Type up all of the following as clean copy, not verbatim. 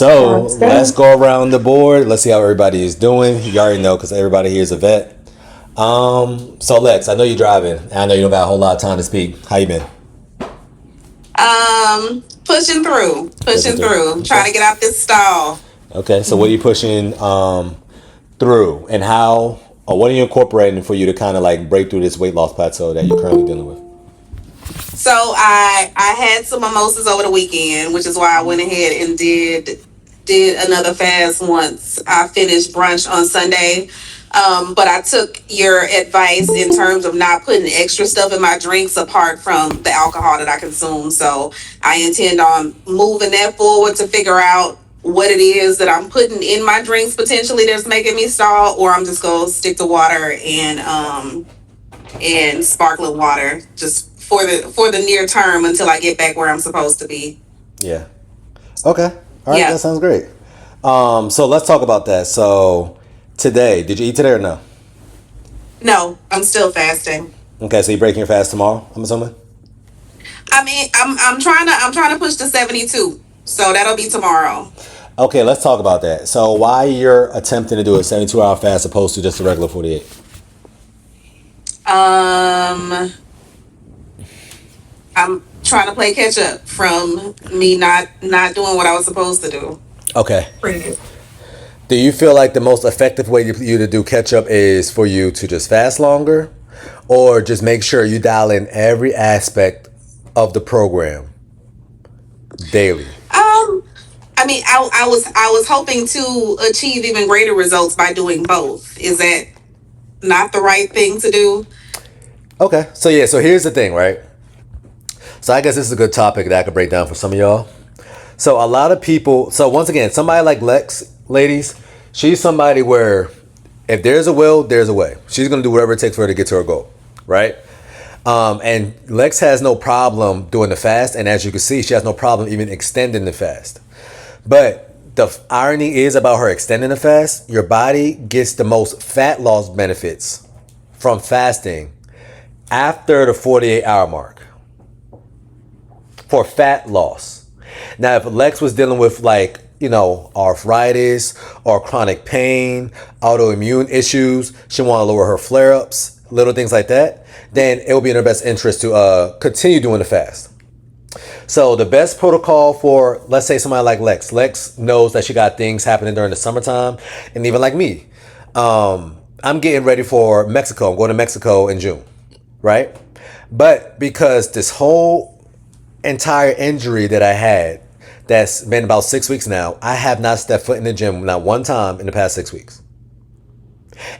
So Sounds let's good. go around the board. Let's see how everybody is doing. You already know because everybody here is a vet. So Lex, I know you're driving. And I know you don't got a whole lot of time to speak. How you been? Pushing Pushing through. through, Okay. trying to get out this stall. Okay. So what are you pushing through, and how, or what are you incorporating for you to kind of like break through this weight loss plateau that you're currently dealing with? So I had some mimosas over the weekend, which is why I went ahead and did another fast once I finished brunch on Sunday. But I took your advice in terms of not putting extra stuff in my drinks apart from the alcohol that I consume. So I intend on moving that forward to figure out what it is that I'm putting in my drinks potentially that's making me stall, or I'm just gonna stick to water and sparkling water just for the near term until I get back where I'm supposed to be. Yeah. Okay. All right. Yeah. That sounds great. So let's talk about that. So today, did you eat today or no? No, I'm still fasting. Okay. So you're breaking your fast tomorrow, I'm assuming. I mean, I'm trying to push to 72. So that'll be tomorrow. Okay, let's talk about that. So why you're attempting to do a 72-hour fast opposed to just a regular 48? Um I'm trying to play catch up from me not doing what I was supposed to do. Okay. Pretty. Do you feel like the most effective way you to do catch up is for you to just fast longer, or just make sure you dial in every aspect of the program daily? Um I was hoping to achieve even greater results by doing both. Is that not the right thing to do? Okay. So yeah, so here's the thing, right? So I guess this is a good topic that I could break down for some of y'all. So a lot of people, so once again, somebody like Lex, ladies, she's somebody where if there's a will, there's a way. She's gonna do whatever it takes for her to get to her goal, right? And Lex has no problem doing the fast, and as you can see, she has no problem even extending the fast. But the irony is about her extending the fast, your body gets the most fat loss benefits from fasting after the 48-hour mark for fat loss. Now, if Lex was dealing with like, arthritis or chronic pain, autoimmune issues, she want to lower her flare-ups, little things like that, then it will be in her best interest to continue doing the fast. So the best protocol for, let's say somebody like Lex. Lex knows that she got things happening during the summertime, and even like me, I'm getting ready for Mexico. I'm going to Mexico in June, right? But because this whole entire injury that I had, that's been about 6 weeks now, I have not stepped foot in the gym not one time in the past 6 weeks.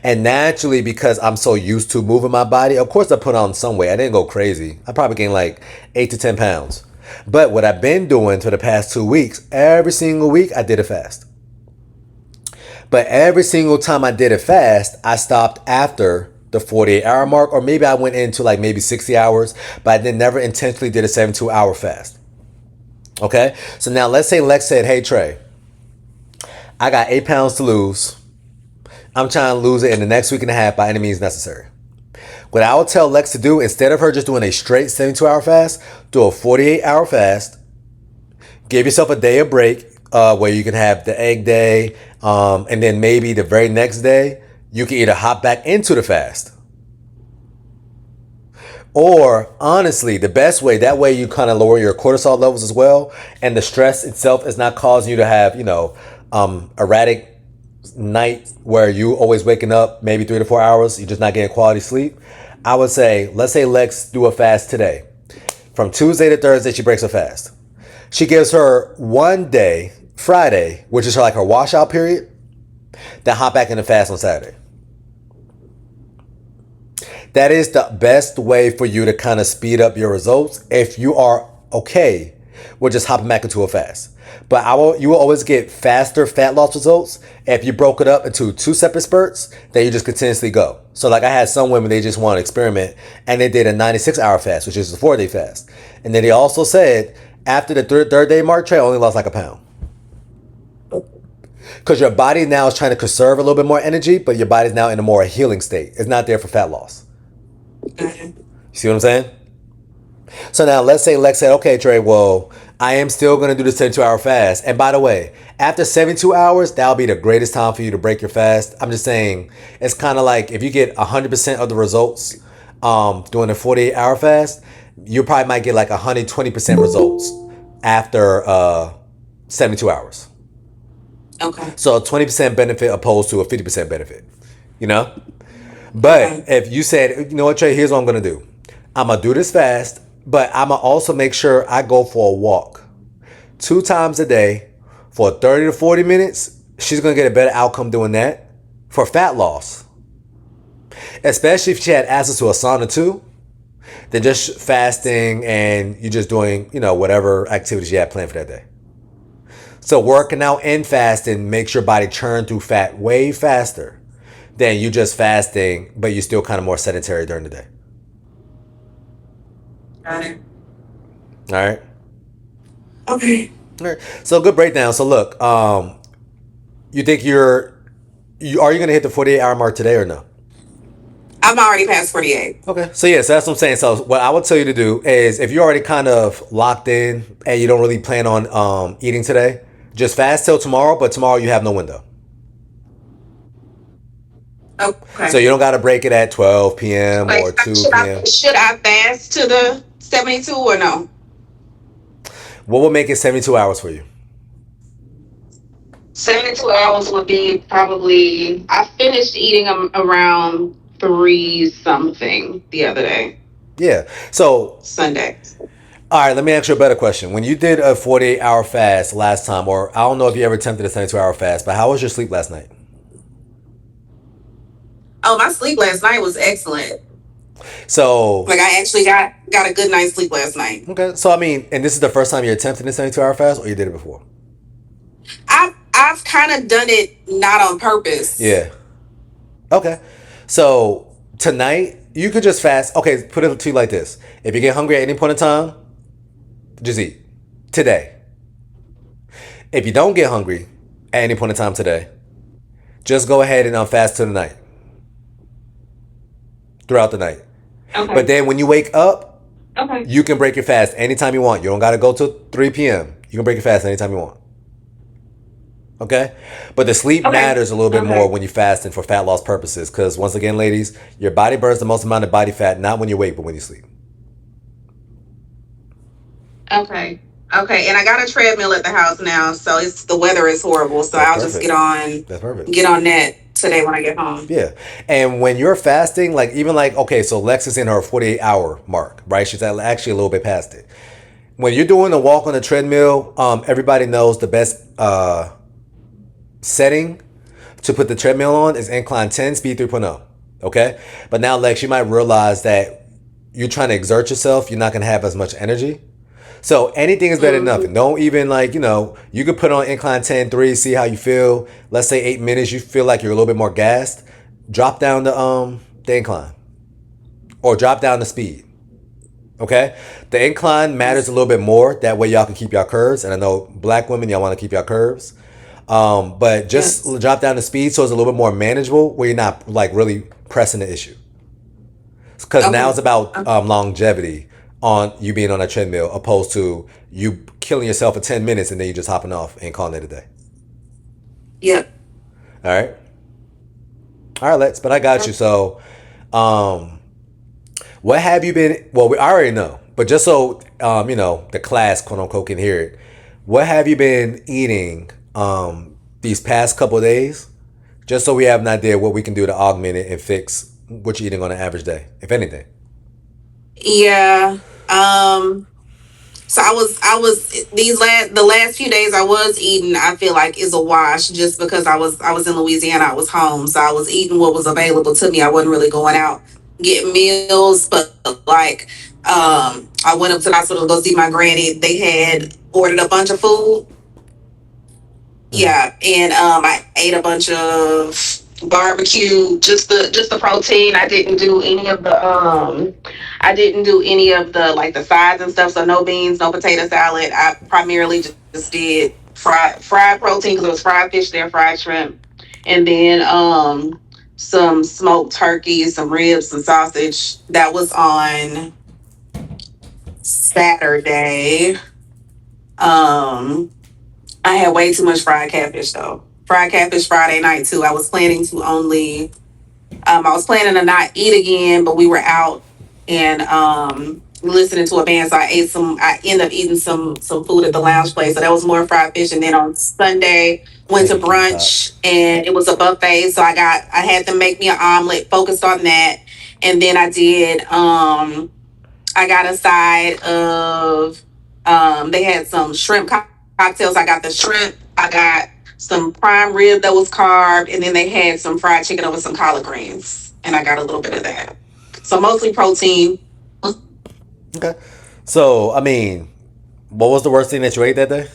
And naturally, because I'm so used to moving my body, of course I put on some weight. I didn't go crazy. I probably gained like 8 to 10 pounds. But what I've been doing for the past 2 weeks, every single week I did a fast. But every single time I did a fast, I stopped after the 48-hour mark, or maybe I went into like maybe 60 hours, but I then never intentionally did a 72-hour fast. Okay? So now let's say Lex said, hey Trey, I got 8 pounds to lose. I'm trying to lose it in the next week and a half by any means necessary. What I would tell Lex to do, instead of her just doing a straight 72-hour fast, do a 48-hour fast. Give yourself a day of break where you can have the egg day, and then maybe the very next day, you can either hop back into the fast. Or honestly, the best way, that way you kind of lower your cortisol levels as well, and the stress itself is not causing you to have, erratic night where you always waking up maybe 3 to 4 hours, you're just not getting quality sleep. I would say, let's say Lex do a fast today. From Tuesday to Thursday, she breaks a fast. She gives her one day, Friday, which is like her washout period, then hop back in the fast on Saturday. That is the best way for you to kind of speed up your results if you are okay with just hopping back into a fast. But you will always get faster fat loss results if you broke it up into 2 separate spurts, then you just continuously go. So like I had some women, they just want to experiment, and they did a 96-hour fast, which is a 4-day fast. And then they also said after the third day mark, Trey only lost like a pound. Because your body now is trying to conserve a little bit more energy, but your body's now in a more healing state. It's not there for fat loss. Okay. You see what I'm saying? So now let's say Lex said, okay, Trey, well, I am still going to do the 72-hour fast. And by the way, after 72 hours, that'll be the greatest time for you to break your fast. I'm just saying, it's kind of like if you get 100% of the results doing a 48-hour fast, you probably might get like 120% results after 72 hours. Okay. So a 20% benefit opposed to a 50% benefit, you know? But Okay. if you said, you know what, Trey, here's what I'm going to do. I'm going to do this fast, but I'm going to also make sure I go for a walk 2 times a day for 30 to 40 minutes. She's going to get a better outcome doing that for fat loss. Especially if she had access to a sauna too, than just fasting and you just doing, whatever activities you had planned for that day. So working out and fasting makes your body churn through fat way faster than you just fasting, but you're still kind of more sedentary during the day. Got it. All right. Okay. All right. So good breakdown. So look, you think are you gonna hit the 48-hour mark today or no? I'm already past 48. Okay. So yeah, so that's what I'm saying. So what I would tell you to do is if you're already kind of locked in and you don't really plan on eating today, just fast till tomorrow, but tomorrow you have no window. So Okay. you don't gotta break it at 12 p.m. Like, or 2 p.m. should I fast to the 72 or no? What will make it 72 hours for you? 72 hours would be probably, I finished eating them around 3 something the other day, Yeah. So Sunday. all right, let me ask you a better question. When you did a 48-hour fast last time, or I don't know if you ever attempted a 72-hour fast, but how was your sleep last night? Oh, my sleep last night was excellent. So, Like, I actually got a good night's sleep last night. okay. So, I mean, and this is the first time you're attempting a 72-hour fast, or you did it before? I've kind of done it not on purpose. Yeah. Okay. So, tonight, you could just fast. Okay, put it to you like this. If you get hungry at any point in time, just eat. Today. If you don't get hungry at any point in time today, just go ahead and fast till the night. Throughout the night. But Okay. then when you wake up, Okay. you can break your fast anytime you want. You don't got to go till 3 p.m. You can break your fast anytime you want. Okay? But the sleep Okay. matters a little bit more Okay. when you're fasting for fat loss purposes. Because once again, ladies, your body burns the most amount of body fat not when you wake, but when you sleep. Okay. Okay. And I got a treadmill at the house now, so the weather is horrible. So That's I'll just perfect. That's perfect. get on that today when I get home. Yeah. And when you're fasting, like even like, okay, so Lex is in her 48-hour mark, right? She's actually a little bit past it. When you're doing a walk on the treadmill, everybody knows the best setting to put the treadmill on is incline 10, speed 3.0. Okay? But now, Lex, you might realize that you're trying to exert yourself, you're not going to have as much energy. So anything is better than nothing. Hmm. Don't even like, you could put on incline 10, 3, see how you feel. Let's say 8 minutes, you feel like you're a little bit more gassed. Drop down the incline. Or drop down the speed. Okay? The incline matters a little bit more. That way y'all can keep y'all curves. And I know black women, y'all want to keep y'all curves. But just Yes. drop down the speed so it's a little bit more manageable where you're not like really pressing the issue. Because now it's Okay. about Okay. longevity on you being on a treadmill opposed to you killing yourself for 10 minutes and then you just hopping off and calling it a day. Yep. All right. All right, Lex, but I got you. So, um, what have you been? Well, I already know, but just so the class, quote unquote, can hear it. What have you been eating these past couple of days? Just so we have an idea what we can do to augment it and fix what you're eating on an average day, if anything. Yeah. So I was the last few days I was eating. I feel like is a wash just because I was in Louisiana. I was home, so I was eating what was available to me. I wasn't really going out getting meals, but like I went up to the hospital to go see my granny. They had ordered a bunch of food. Mm-hmm. Yeah, and I ate a bunch of barbecue, just the protein. I didn't do any of the like the sides and stuff. So no beans, no potato salad. I primarily just did fried protein because it was fried fish there, fried shrimp, and then some smoked turkey, some ribs, some sausage. That was on Saturday. Um, I had way too much fried catfish though. Fried catfish Friday night too. I was planning to only I was planning to not eat again, but we were out and listening to a band, so I ate some. I ended up eating some food at the lounge place, so that was more fried fish. And then on Sunday, went to Thank you, Pop. brunch, and it was a buffet, so I had them make me an omelet, focused on that, and then I did. I got a side of. They had some shrimp cocktails. I got the shrimp. I got some prime rib that was carved, and then they had some fried chicken over some collard greens, and I got a little bit of that. So mostly protein. Okay. So, I mean, what was the worst thing that you ate that day?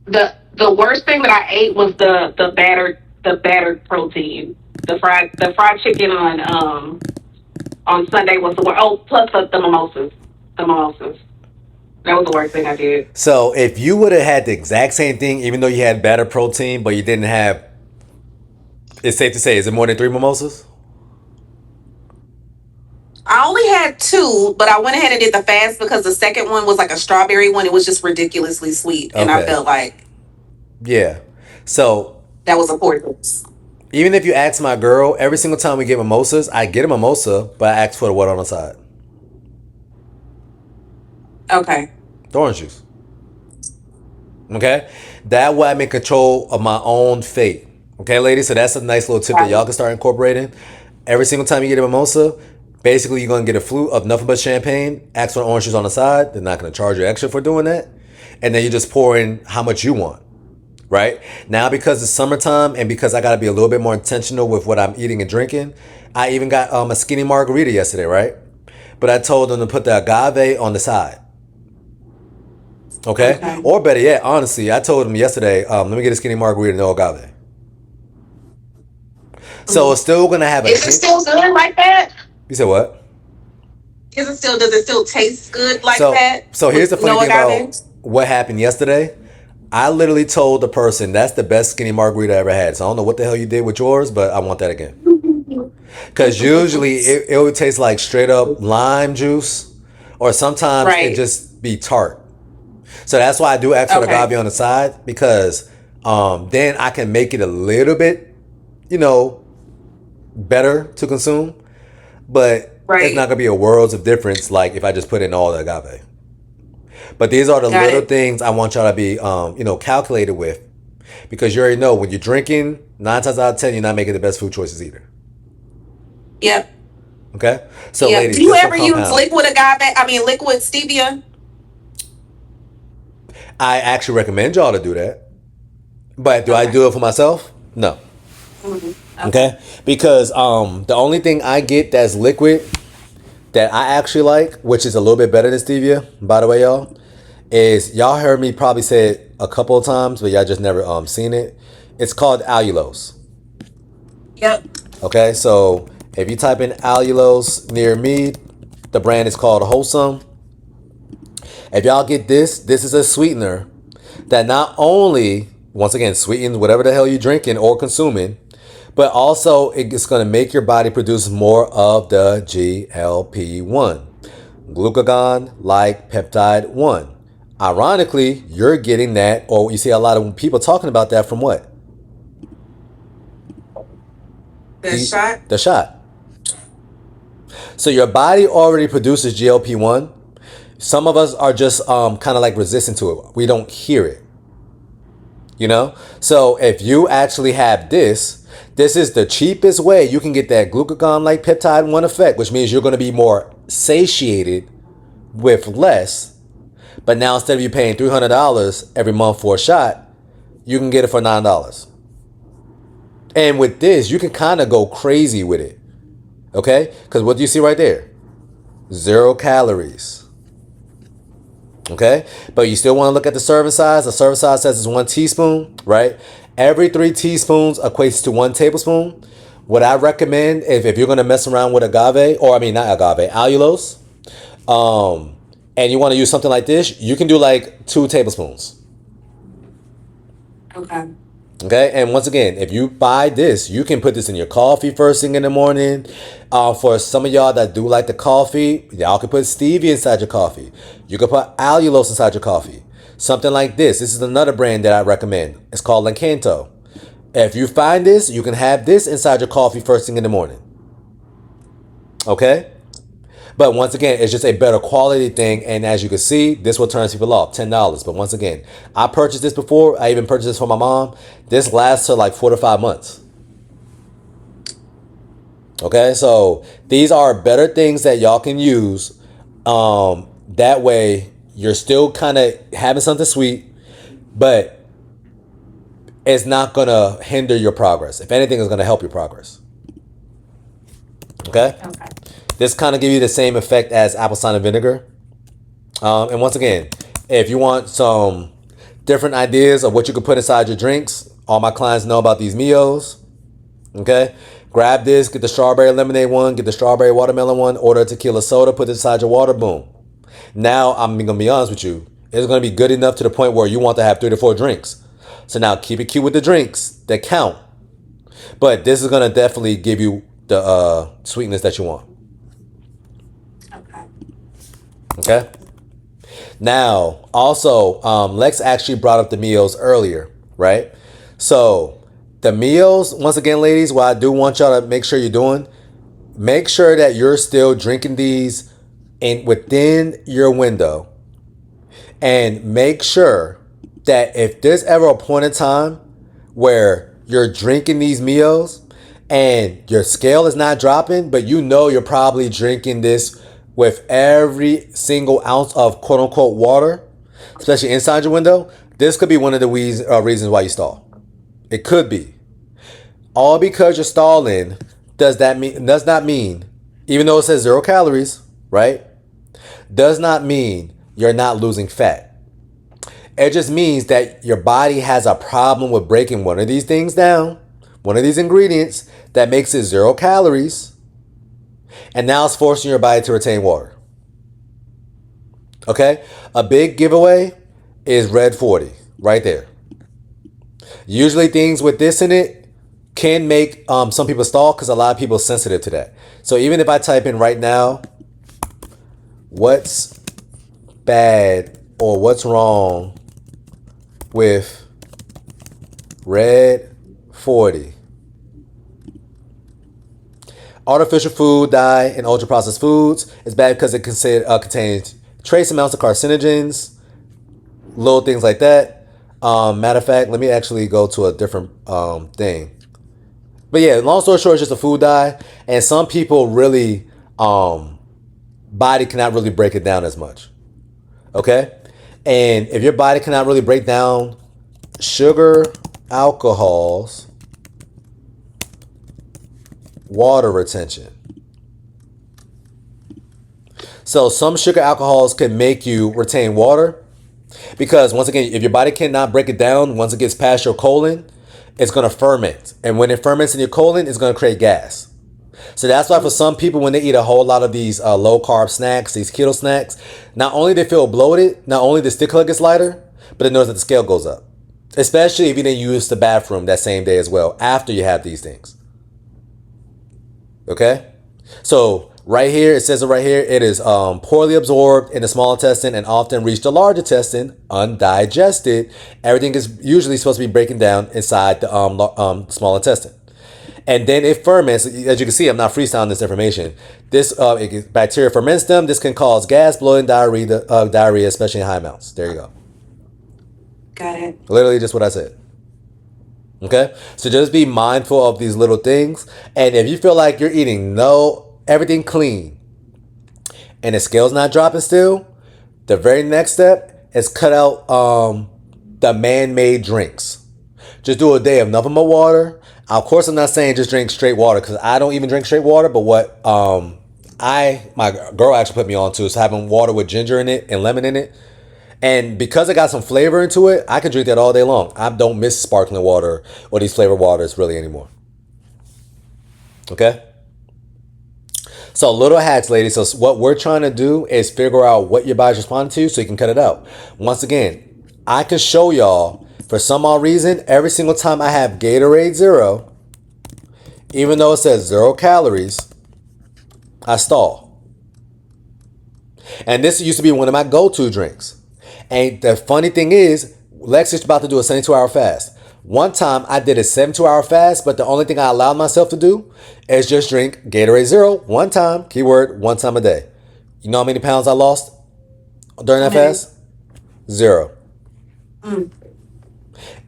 The worst thing that I ate was the battered protein. The fried chicken on Sunday was the worst. Oh, plus the mimosas. The mimosas. That was the worst thing I did. So, if you would have had the exact same thing, even though you had better protein, but you didn't have, it's safe to say, is it more than three mimosas? I only had two, but I went ahead and did the fast because the second one was like a strawberry one. It was just ridiculously sweet, and I Okay. felt like Yeah. So, that was a poor choice. even if you ask my girl, every single time we get mimosas, I get a mimosa, but I ask for the what on the side? Okay. The orange juice. Okay? That way I'm in control of my own fate. Okay, ladies? So that's a nice little tip that Right. y'all can start incorporating. Every single time you get a mimosa, basically you're going to get a flute of nothing but champagne, ask for the orange juice on the side. They're not going to charge you extra for doing that. And then you just pour in how much you want. Right? Now, because it's summertime and because I got to be a little bit more intentional with what I'm eating and drinking, I even got a skinny margarita yesterday, right? But I told them to put the agave on the side. Okay? Okay. Or better yet, honestly, I told them yesterday, let me get a skinny margarita, no agave. So it's still going to have a Is it hint. still good like that? You said what? Is it still? Does it still taste good like So, that so here's the with funny no thing agave? about what happened yesterday. I literally told the person that's the best skinny margarita I ever had. So I don't know what the hell you did with yours, but I want that again. Because usually it would taste like straight up lime juice, or sometimes it Right. just be tart. So that's why I do ask for the Okay. agave on the side because then I can make it a little bit, you know, better to consume. But it's not Right. gonna be a worlds of difference like if I just put in all the agave. But these are the Got little it. things I want y'all to be, calculated with, because you already know when you're drinking, 9 times out of 10, you're not making the best food choices either. Yep. Okay, so Yep. Do ladies, you just some ever use compound. liquid agave? I mean, liquid stevia. I actually recommend y'all to do that, but do I Okay. do it for myself? No. Okay. Okay, because the only thing I get that's liquid that I actually like, which is a little bit better than stevia, by the way, y'all, is y'all heard me probably say it a couple of times, but y'all just never seen it. It's called allulose. Yep. Okay, so if you type in allulose near me, the brand is called Wholesome. If y'all get this is a sweetener that not only, once again, sweetens whatever the hell you're drinking or consuming, but also it's going to make your body produce more of the GLP-1, glucagon like peptide 1. Ironically, you're getting that, or you see a lot of people talking about that from what? The shot. The shot. So your body already produces GLP-1. Some of us are just kind of like resistant to it. We don't hear it. You know? So if you actually have this is the cheapest way you can get that glucagon like peptide 1 effect, which means you're going to be more satiated with less. But now instead of you paying $300 every month for a shot, you can get it for $9. And with this, you can kind of go crazy with it. Okay? Because what do you see right there? 0 calories. Okay? But you still want to look at the serving size. The serving size says it's 1 teaspoon, right? Every 3 teaspoons equates to 1 tablespoon. What I recommend, if you're going to mess around with agave, or I mean, not agave, allulose, and you want to use something like this, you can do like 2 tablespoons. Okay. Okay, and once again, if you buy this, you can put this in your coffee first thing in the morning. For some of y'all that do like the coffee, y'all can put stevia inside your coffee. You can put allulose inside your coffee. Something like this. This is another brand that I recommend. It's called Lancanto. If you find this, you can have this inside your coffee first thing in the morning. Okay? But once again, it's just a better quality thing. And as you can see, this will turn people off. $10. But once again, I purchased this before. I even purchased this for my mom. This lasts for like 4 to 5 months. Okay, so these are better things that y'all can use. That way, you're still kind of having something sweet, but it's not going to hinder your progress. If anything, it's going to help your progress. Okay? Okay. This kind of give you the same effect as apple cider vinegar. And once again, if you want some different ideas of what you could put inside your drinks, all my clients know about these Mios. Okay? Grab this, get the strawberry lemonade one, get the strawberry watermelon one, order a tequila soda, put it inside your water, boom. Now, I'm going to be honest with you. It's going to be good enough to the point where you want to have 3 to 4 drinks. So now keep it cute with the drinks that count. But this is going to definitely give you the sweetness that you want. Okay. Okay? Now, also, Lex actually brought up the meals earlier, right? So, the meals, once again, ladies, what I do want y'all to make sure you're doing, make sure that you're still drinking these within your window. And make sure that if there's ever a point in time where you're drinking these meals and your scale is not dropping, but you know you're probably drinking this with every single ounce of quote unquote water, especially inside your window, this could be one of the reasons why you stall. It could be. All because you're stalling does not mean, even though it says 0 calories, right? Does not mean you're not losing fat. It just means that your body has a problem with breaking one of these things down, one of these ingredients that makes it 0 calories, and now it's forcing your body to retain water. Okay? A big giveaway is Red 40, right there. Usually things with this in it can make some people stall because a lot of people are sensitive to that. So even if I type in right now, what's bad or what's wrong with Red 40? Artificial food, dye, and ultra-processed foods is bad because it contains trace amounts of carcinogens, little things like that. Matter of fact, let me actually go to a different thing. But yeah, long story short, it's just a food dye, and some people really body cannot really break it down as much. Okay? And if your body cannot really break down sugar, alcohols, water retention. So some sugar alcohols can make you retain water because once again, if your body cannot break it down, once it gets past your colon, it's going to ferment. And when it ferments in your colon, it's going to create gas. So that's why for some people, when they eat a whole lot of these low carb snacks, these keto snacks, not only they feel bloated, not only the stick gets lighter, but they notice that the scale goes up. Especially if you didn't use the bathroom that same day as well, after you have these things. Okay? So right here, it says it right here, it is poorly absorbed in the small intestine and often reach the large intestine undigested. Everything is usually supposed to be breaking down inside the small intestine. And then it ferments. As you can see, I'm not freestyling this information. This bacteria ferments them. This can cause gas, bloating, diarrhea, especially in high amounts. There you go. Got it. Literally just what I said. Okay? So just be mindful of these little things. And if you feel like you're eating everything clean and the scale's not dropping still, the very next step is cut out the man-made drinks. Just do a day of nothing but water. Of course, I'm not saying just drink straight water because I don't even drink straight water. But what my girl actually put me on to is having water with ginger in it and lemon in it. And because it got some flavor into it, I can drink that all day long. I don't miss sparkling water or these flavored waters really anymore. Okay? So little hacks, ladies. So what we're trying to do is figure out what your body's responding to so you can cut it out. Once again, I can show y'all For some odd reason, every single time I have Gatorade Zero, even though it says 0 calories, I stall. And this used to be one of my go-to drinks. And the funny thing is, Lex is about to do a 72-hour fast. One time I did a 72-hour fast, but the only thing I allowed myself to do is just drink Gatorade Zero one time, keyword, one time a day. You know how many pounds I lost during that fast? 0.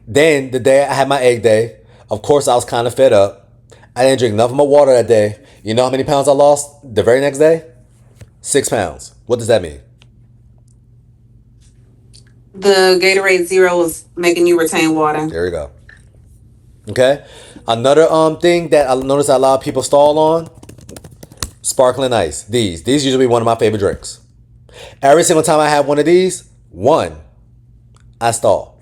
Then the day I had my egg day, of course I was kind of fed up. I didn't drink nothing but water that day. You know how many pounds I lost the very next day? 6 pounds. What does that mean? The Gatorade Zero is making you retain water. There you go. Okay. Another thing that I noticed a lot of people stall on, sparkling ice. These usually be one of my favorite drinks. Every single time I have one of these, I stall.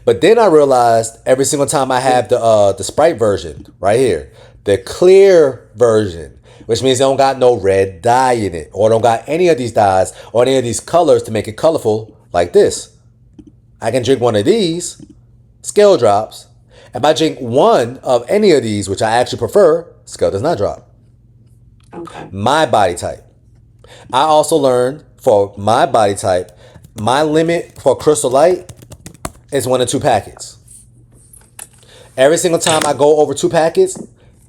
But then I realized every single time I have the Sprite version right here, the clear version, which means they don't got no red dye in it, or don't got any of these dyes or any of these colors to make it colorful like this. I can drink one of these, scale drops. If I drink one of any of these, which I actually prefer, scale does not drop. Okay. My body type. I also learned for my body type, my limit for Crystal Light is 1 to 2 packets. Every single time I go over 2 packets,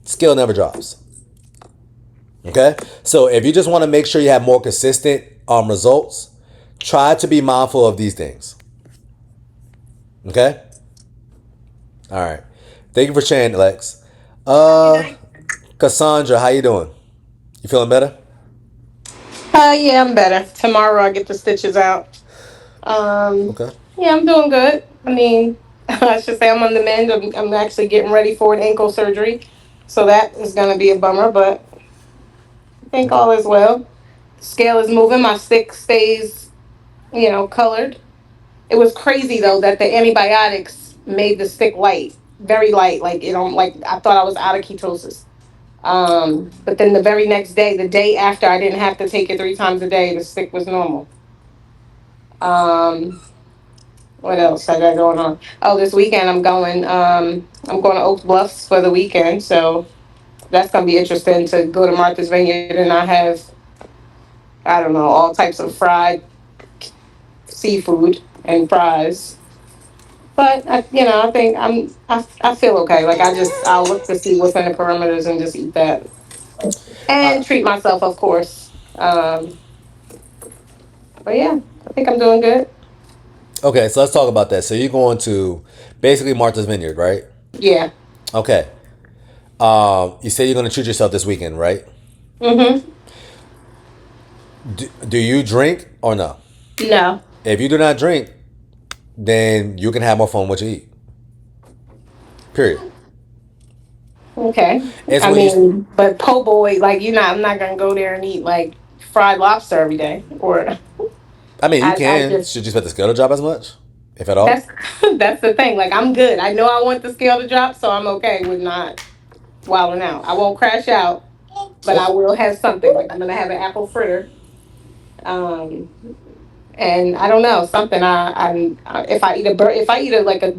scale never drops. Okay? So if you just want to make sure you have more consistent results, try to be mindful of these things. Okay? All right. Thank you for sharing, Lex. Cassandra, how you doing? You feeling better? Yeah, I'm better. Tomorrow I get the stitches out. Um, Okay. yeah, I'm doing good. I mean, I should say I'm on the mend. I'm actually getting ready for an ankle surgery, so that is going to be a bummer. But I think Okay. all is well. Scale is moving. My stick stays, colored. It was crazy though that the antibiotics made the stick light, very light. Like like I thought I was out of ketosis. But then the very next day, the day after, I didn't have to take it 3 times a day. The stick was normal. Um, what else I got going on? Oh, this weekend I'm going to Oak Bluffs for the weekend, so that's gonna be interesting to go to Martha's Vineyard and I have, I don't know, all types of fried seafood and fries. But I think I feel okay. Like I'll look to see what's in the perimeters and just eat that Uh, and treat myself, of course. But yeah, I think I'm doing good. okay, so let's talk about that. So you're going to basically Martha's Vineyard, right? Yeah. Okay. You say you're going to treat yourself this weekend, right? Mhm. Do you drink or no? No. If you do not drink, then you can have more fun with what you eat. Period. Okay. It's I when you. mean, but po' boy, like I'm not gonna go there and eat like fried lobster every day. Or I mean, you I can. just Should you expect the scale to drop as much, if at that's all? that's the thing. Like I'm good. I know I want the scale to drop, so I'm okay with not wilding out. I won't crash out, but I Okay. will have something. Like I'm gonna have an apple fritter. Um, and I don't know something. If I eat if I eat like a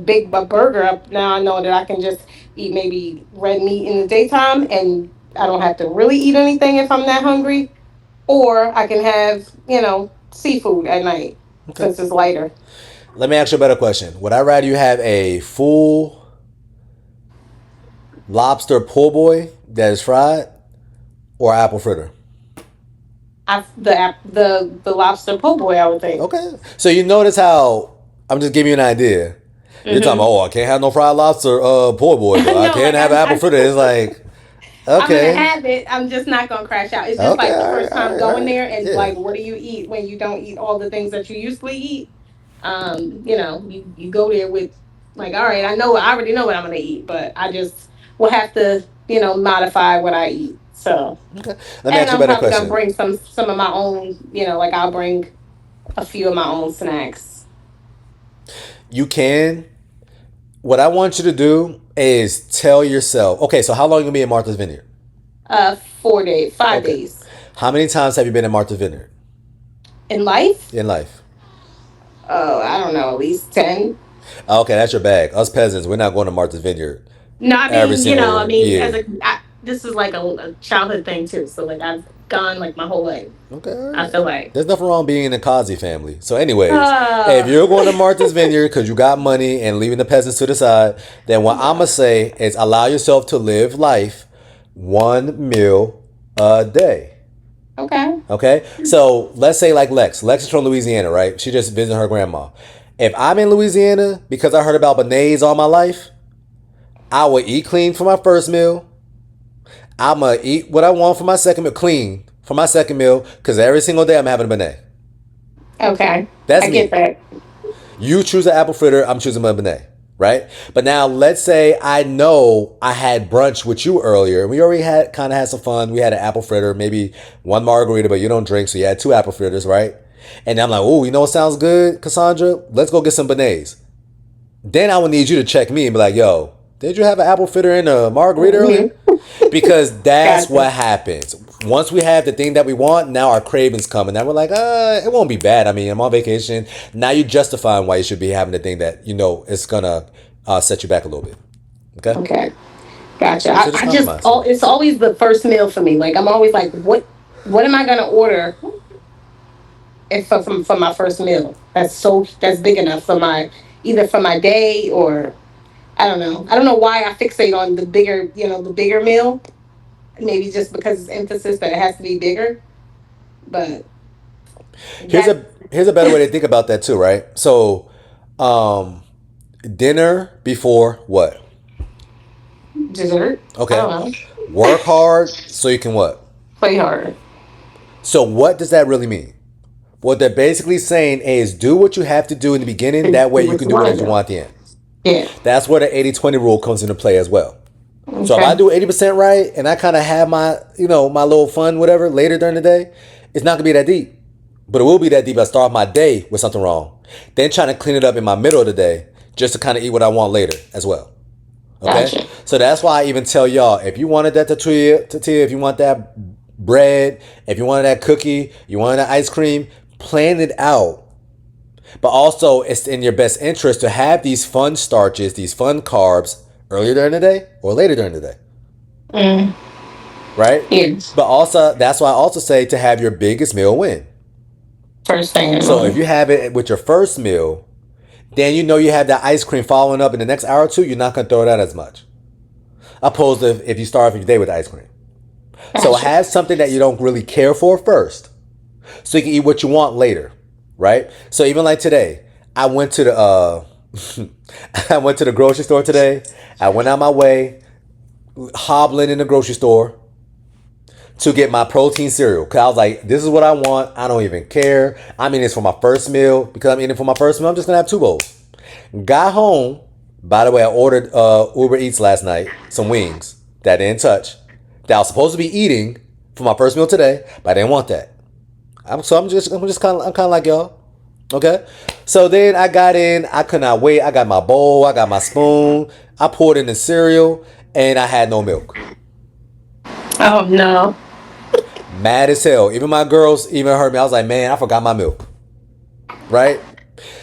burger, now I know that I can just eat maybe red meat in the daytime, and I don't have to really eat anything if I'm that hungry. Or I can have seafood at night Okay. since it's lighter. Let me ask you a better question. Would I rather you have a full lobster po' boy that is fried, or apple fritter? The lobster po' boy, I would think. Okay. So you notice how I'm just giving you an idea. You're talking about, Hmm. oh, I can't have no fried lobster po' boy, but I No, can like have apple fritter. It's like, I'm gonna okay. have it. I'm just not gonna crash out. It's just Okay, like the all right, first all time right, all going right. there, and Yeah. like, what do you eat when you don't eat all the things that you usually eat? You go there with like, all right, I already know what I'm gonna eat, but I just will have to modify what I eat. So, Okay. Let me and ask you a I'm better probably gonna question. bring some of my own. Like I'll bring a few of my own snacks. You can. What I want you to do is tell yourself, okay, so how long you gonna be in Martha's Vineyard? 4 days, five Okay. days How many times have you been in Martha's Vineyard in life. in life? Oh, I don't know, at least 10. Okay, that's your bag. Us peasants, we're not going to Martha's Vineyard No, I every mean, I single mean, as year. a this is like a childhood thing too. So like I've gone like my whole life. Okay, all I right. feel like. There's nothing wrong being in the Kazi family. So, anyways, if Uh, you're going to Martha's Vineyard because you got money and leaving the peasants to the side, then what I'm gonna say is allow yourself to live life one meal a day. okay. Okay, so let's say like Lex. Lex is from Louisiana, right? She just visited her grandma. If I'm in Louisiana because I heard about beignets all my life, I will eat clean for my first meal. I'm gonna eat what I want for my second meal, clean for my second meal, because every single day I'm having a beignet. Okay. That's I get me. that. You choose an apple fritter, I'm choosing my beignet, right? But now let's say I know I had brunch with you earlier. We already had kind of had some fun. We had an apple fritter, maybe one margarita, but you don't drink, so you had two apple fritters, right? And I'm like, oh, you know what sounds good, Cassandra? Let's go get some beignets. Then I would need you to check me and be like, yo, did you have an apple fritter and a margarita earlier? Hmm. Because that's Gotcha. what happens. Once we have the thing that we want, now our cravings come, and now we're like, it won't be bad. I mean, I'm on vacation. Now you're justifying why you should be having the thing that you know is gonna set you back a little bit. Okay, Okay. Gotcha. so just I just compromise. it's always the first meal for me. Like I'm always like, what am I gonna order if for my first meal? That's big enough for my either for my day or I don't know. I don't know why I fixate on the bigger, the bigger meal. Maybe just because it's emphasis that it has to be bigger. But Here's that a better way to think about that too, right? So, um, dinner before what? dessert, I Okay, don't know. work hard so you can what? Play hard. So what does that really mean? What they're basically saying is do what you have to do in the beginning. Do That way you what can you do want whatever to you do. want at the end. Yeah. That's where the 80-20 rule comes into play as well. So if I Okay. do 80% right and I kind of have my, my little fun, whatever, later during the day, it's not going to be that deep. But it will be that deep if I start my day with something wrong. Then trying to clean it up in my middle of the day just to kind of eat what I want later as well. Okay? Gotcha. So that's why I even tell y'all, if you wanted that tortilla, if you want that bread, if you wanted that cookie, you wanted that ice cream, plan it out. But also, it's in your best interest to have these fun starches, these fun carbs earlier during the day or later during the day, Mm, right? yes. But also, that's why I also say to have your biggest meal win. First thing in the So if morning. you have it with your first meal, then you know you have that ice cream following up in the next hour or two, you're not going to throw it out as much. Opposed to if you start off your day with ice cream. So Gotcha. have something that you don't really care for first, so you can eat what you want later, right? So even like today, I went to the I went to the grocery store today. I went out my way, hobbling in the grocery store to get my protein cereal. Cause I was like, this is what I want. I don't even care. I'm eating this for my first meal. Because I'm eating it for my first meal, I'm just gonna have two bowls. Got home. By the way, I ordered Uber Eats last night, some wings that I didn't touch. That I was supposed to be eating for my first meal today, but I didn't want that. I'm kind of like y'all. Okay. So then I got in. I could not wait. I got my bowl. I got my spoon. I poured in the cereal, and I had no milk. Oh no. Mad as hell. Even my girls even heard me. I was like, man, I forgot my milk. Right.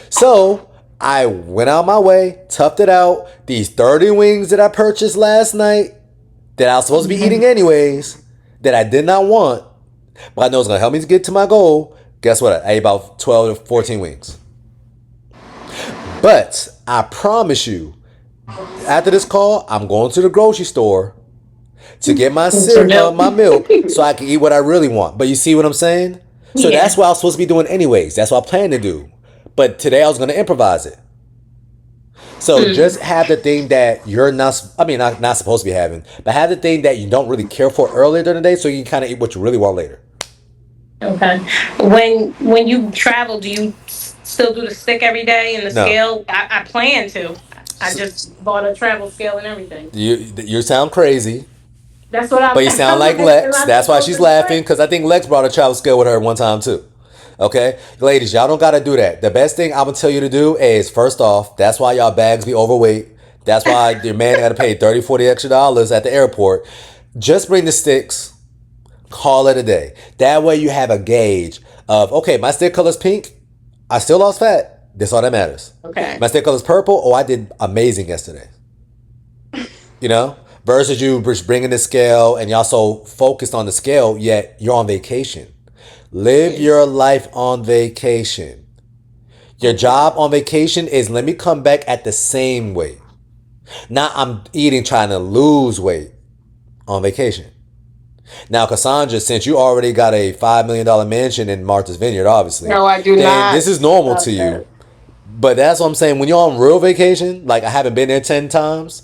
So I went out my way, toughed it out. These 30 wings that I purchased last night, that I was supposed to be eating anyways, that I did not want, but I know it's gonna help me to get to my goal. Guess what? I ate about 12 to 14 wings. But I promise you, after this call, I'm going to the grocery store to get For milk. my milk so I can eat what I really want. But you see what I'm saying? So Yeah. that's what I was supposed to be doing anyways. That's what I plan to do. But today I was going to improvise it. So Mm, just have the thing that you're not, I mean, not supposed to be having, but have the thing that you don't really care for earlier during the day so you can kind of eat what you really want later. okay. When you travel, do you still do the stick every day and the No. scale? I plan to. I just bought a travel scale and everything. You sound crazy, That's what I'm. but you sound I'm like like, am Lex. I That's why supposed she's to do laughing it? because I think Lex brought a travel scale with her one time too. Okay, ladies, y'all don't gotta do that. The best thing I'm gonna tell you to do is first off, that's why y'all bags be overweight. That's why your man gotta pay 30, 40 extra dollars at the airport. Just bring the sticks, call it a day. That way you have a gauge of okay, my stick color's pink. I still lost fat. That's all that matters. Okay. My steak color is purple. Oh, I did amazing yesterday. You know, versus you just bringing the scale and y'all so focused on the scale, yet you're on vacation. Live Yes. your life on vacation. Your job on vacation is let me come back at the same weight. Now I'm eating trying to lose weight on vacation. Now, Cassandra, since you already got a $5 million mansion in Martha's Vineyard, obviously, No, I do then not. this is normal to you. Okay. But that's what I'm saying. When you're on real vacation, like I haven't been there 10 times,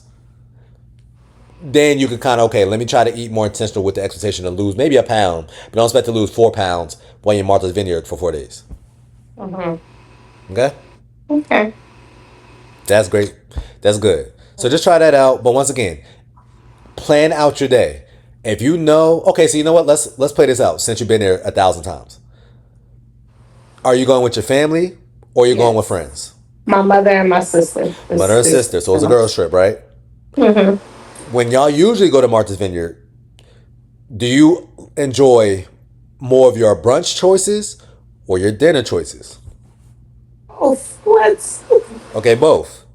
then you can kind of, okay, let me try to eat more intentional with the expectation to lose maybe a pound, but don't expect to lose 4 pounds while you're in Martha's Vineyard for 4 days. Okay? Okay. That's great. That's good. So just try that out. But once again, plan out your day. If you know, okay, so you know what? Let's play this out since you've been there 1,000 times. Are you going with your family or are you going with Yes. friends? My mother and my sister. Mother and sister. So it's a girls trip, right? When y'all usually go to Martha's Vineyard, do you enjoy more of your brunch choices or your dinner choices? Oh, what? Okay, both.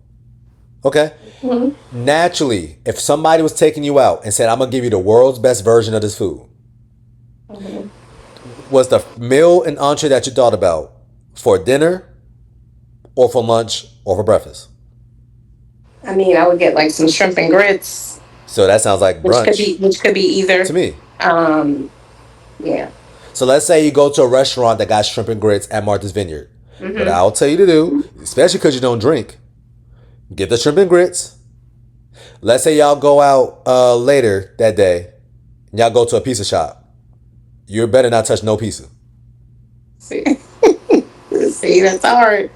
Okay. Naturally, if somebody was taking you out and said, I'm going to give you the world's best version of this food, was the meal and entree that you thought about for dinner or for lunch or for breakfast? I mean, I would get like some shrimp and grits, So that sounds like brunch which could be to either. me. Um, yeah. So let's say you go to a restaurant that got shrimp and grits at Martha's Vineyard. What I'll tell you to do, especially because you don't drink, get the shrimp and grits. Let's say y'all go out later that day and y'all go to a pizza shop. You better not touch no pizza. See, see, that's hard.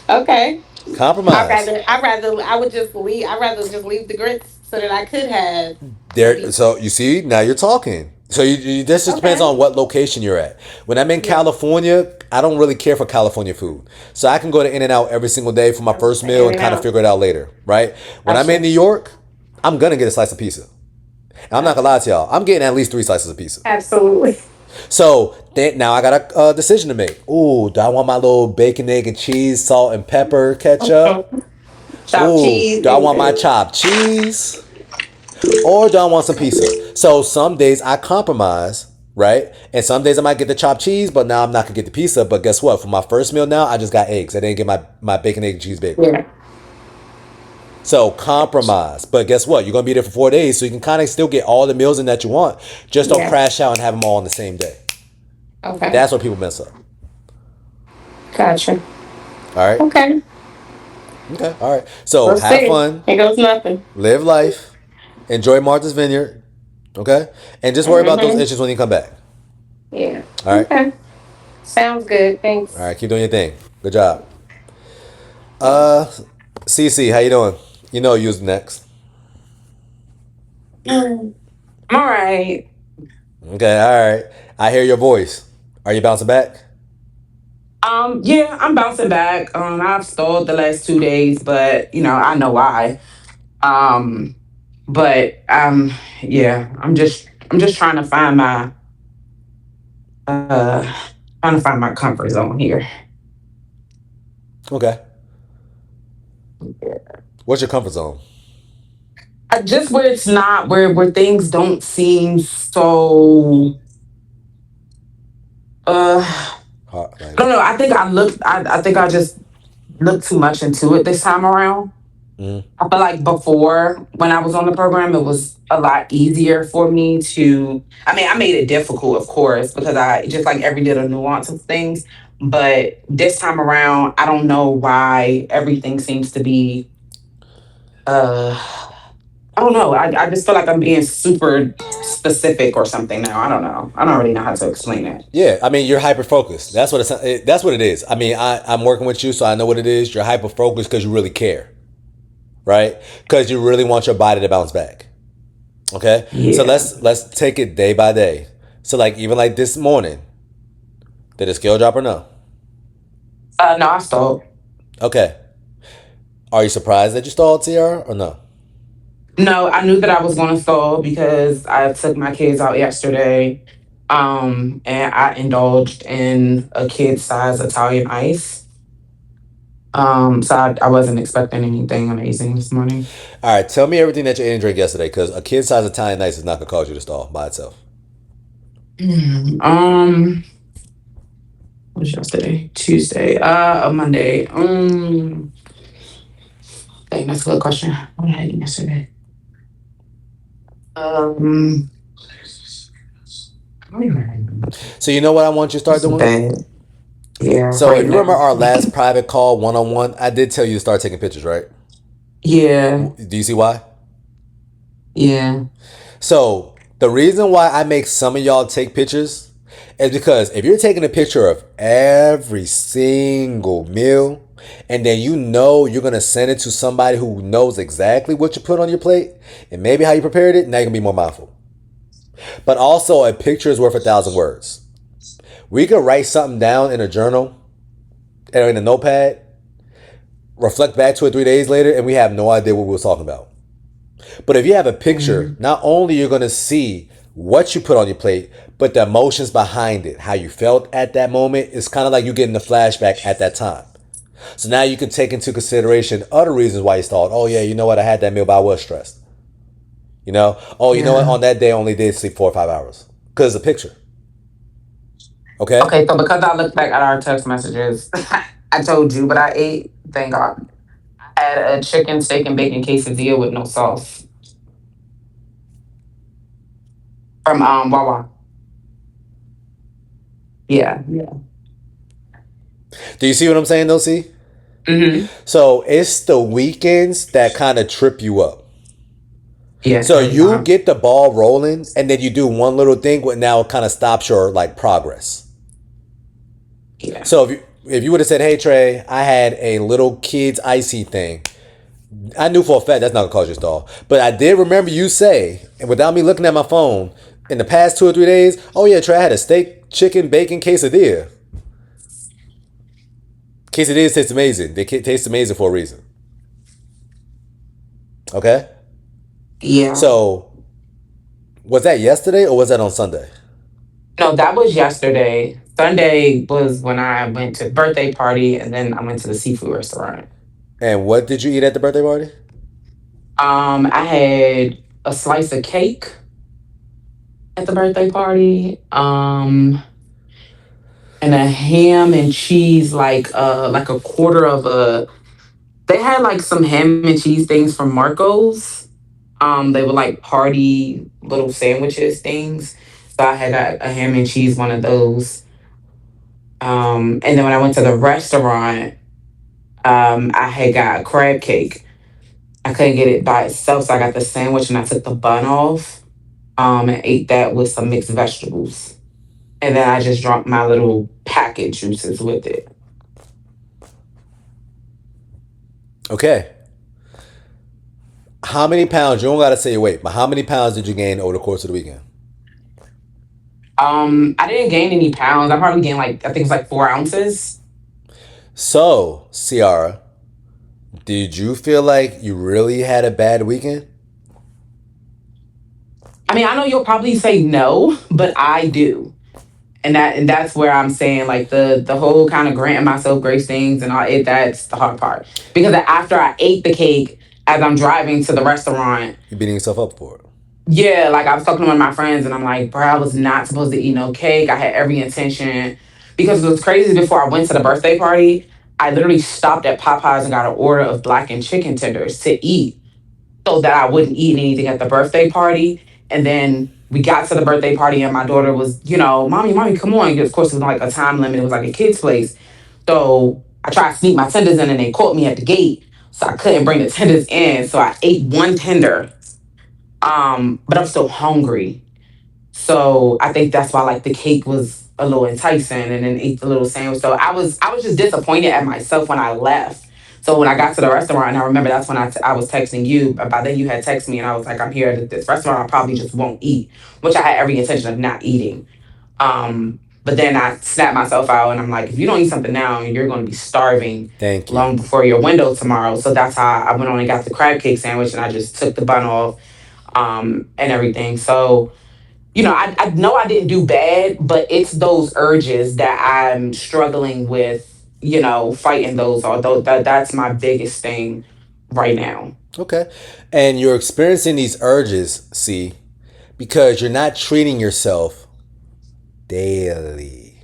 Okay. Compromise. I would just leave. I'd rather just leave the grits so that I could have the There. pizza. So you see, now you're talking. So this just depends Okay. on what location you're at. When I'm in Yeah. California, I don't really care for California food. So I can go to In-N-Out every single day for my first meal In and and kind of out. figure it out later, right? When I'm in Gotcha. New York, I'm gonna get a slice of pizza. And I'm not gonna lie to y'all. I'm getting at least 3 slices of pizza. Absolutely. So then, now I got a decision to make. Ooh, do I want my little bacon, egg, and cheese, salt and pepper ketchup? Chopped Ooh, cheese. do I want my chopped cheese? Or do I want some pizza? So some days I compromise, right? And some days I might get the chopped cheese, but now I'm not gonna get the pizza. But guess what? For my first meal now, I just got eggs. I didn't get my bacon, egg, and cheese bagel. Yeah. So compromise. But guess what? You're gonna be there for 4 days, so you can kind of still get all the meals in that you want. Just don't Yeah. crash out and have them all on the same day. Okay. That's where people mess up. Gotcha. All right. Okay. Okay. All right. So We'll have see. fun, Here goes nothing. live life, enjoy Martha's Vineyard. Okay. And just worry about those issues when you come back. Yeah. All right. Okay. Sounds good. All Thanks. right. Keep doing your thing. Good job. Uh, CC, how you doing? You know you's next. I'm all right. Okay. All right. I hear your voice. Are you bouncing back? Yeah, I'm bouncing back. I've stalled the last 2 days, but I know why. Um, but yeah, I'm just uh trying to find my comfort zone here. Okay. What's your comfort zone? Just where it's not where things don't seem so. I Like, don't know. I think I just looked too much into it this time around. mm, I feel like before, when I was on the program, it was a lot easier for me to. I mean, I made it difficult, of course, because I just like every little nuance of things. But this time around, I don't know why everything seems to be. Uh, I don't know. I just feel like I'm being super specific or something now. I don't know. I don't really know how to explain it. yeah. I mean, you're hyper focused. That's what it is. I mean, I'm working with you, so I know what it is. You're hyper focused because you really care, right? Because you really want your body to bounce back. Okay. So Yeah. let's take it day by day. So like even like this morning, did the scale drop or no? No, I stalled. Okay. Are you surprised that you stalled, TR, or no? No, I knew that I was going to stall because I took my kids out yesterday, and I indulged in a kid size Italian ice. So I wasn't expecting anything amazing this morning. All right, tell me everything that you ate and drank yesterday, because a kid size Italian nice is not gonna cause you to stall by itself. Um, what was yesterday? Tuesday. Monday. Dang, that's a good question. What did I eat yesterday? Um, I don't even remember. So you know what I want you to start It's doing? bad. Yeah, So if right you remember now. our last private call one on one, I did tell you to start taking pictures, right? Yeah, Do you see why? yeah, So the reason why I make some of y'all take pictures is because if you're taking a picture of every single meal and then you know you're gonna send it to somebody who knows exactly what you put on your plate and maybe how you prepared it, now you can be more mindful. But also a picture is worth 1,000 words. We could write something down in a journal or in a notepad, reflect back 2 or 3 days later, and we have no idea what we were talking about. But if you have a picture, mm, not only you're going to see what you put on your plate, but the emotions behind it, how you felt at that moment. It's kind of like you getting the flashback at that time. So now you can take into consideration other reasons why you stalled. Oh yeah, you know what? I had that meal, but I was stressed. Oh, you know what? yeah. On that day, I only did sleep 4 or 5 hours because of the picture. Okay. Okay, so because I looked back at our text messages, I told you, but I ate. Thank God. I had a chicken, steak, and bacon quesadilla with no sauce from Wawa. Yeah, yeah. Do you see what I'm saying, though? See. Mm-hmm. So it's the weekends that kind of trip you up. Yeah, So every you time. get the ball rolling, and then you do one little thing, what now kind of stops your like progress. Yeah. So if you would have said, "Hey Trey, I had a little kids icy thing," I knew for a fact that's not gonna cause you a stall. But I did remember you say, and without me looking at my phone, in the past 2 or 3 days, oh yeah, Trey, I had a steak, chicken, bacon quesadilla. Quesadillas taste amazing. They taste amazing for a reason. Okay. Yeah. So was that yesterday or was that on Sunday? No, that was yesterday. Sunday was when I went to birthday party and then I went to the seafood restaurant. And what did you eat at the birthday party? I had a slice of cake at the birthday party. And a ham and cheese, like a quarter of a. They had like some ham and cheese things from Marco's. They were like party little sandwiches things. So I had a ham and cheese one of those. And then when I went to the restaurant, I had got crab cake. I couldn't get it by itself, so I got the sandwich and I took the bun off. And ate that with some mixed vegetables. And then I just drank my little packet juices with it. Okay. How many pounds? You don't gotta say your weight, but how many pounds did you gain over the course of the weekend? I didn't gain any pounds. I probably gained like I think it's like 4 ounces. So, Ciara, did you feel like you really had a bad weekend? I mean, I know you'll probably say no, but I do. And that's where I'm saying like the whole kind of granting myself grace things and all it that's the hard part. Because after I ate the cake as I'm driving to the restaurant, You're beating yourself up for it. yeah, like I was talking to one of my friends and I'm like, bro, I was not supposed to eat no cake. I had every intention. Because what's crazy before I went to the birthday party, I literally stopped at Popeyes and got an order of blackened chicken tenders to eat so that I wouldn't eat anything at the birthday party. And then we got to the birthday party and my daughter was, mommy, come on. Of course, it was like a time limit. It was like a kid's place. So I tried to sneak my tenders in and they caught me at the gate. So I couldn't bring the tenders in. So I ate one tender. But I'm still hungry. So I think that's why like the cake was a little enticing and then ate the little sandwich. So I was just disappointed at myself when I left. So when I got to the restaurant, and I remember that's when I was texting you. But by then you had texted me, and I was like, I'm here at this restaurant. I probably just won't eat, which I had every intention of not eating. But then I snapped myself out, and I'm like, if you don't eat something now, you're going to be starving Thank you. long before your window tomorrow. So that's how I went on and got the crab cake sandwich, and I just took the bun off, and everything. So I know I didn't do bad, but it's those urges that I'm struggling with fighting those. Although that's my biggest thing right now. Okay. And you're experiencing these urges, see, because you're not treating yourself daily.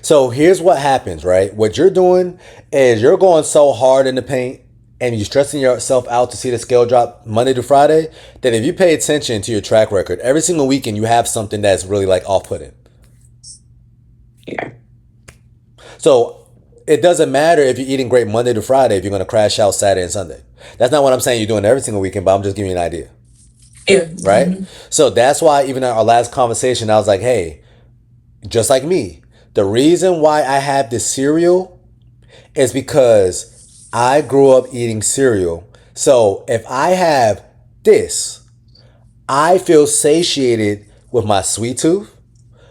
So here's what happens, right? What you're doing is you're going so hard in the paint and you're stressing yourself out to see the scale drop Monday to Friday that if you pay attention to your track record, every single weekend you have something that's really like off-putting. Yeah. So it doesn't matter if you're eating great Monday to Friday if you're going to crash out Saturday and Sunday. That's not what I'm saying you're doing every single weekend, but I'm just giving you an idea. Yeah. Right? Mm-hmm. So that's why even in our last conversation, I was like, hey, just like me, the reason why I have this cereal is because I grew up eating cereal. So if I have this, I feel satiated with my sweet tooth,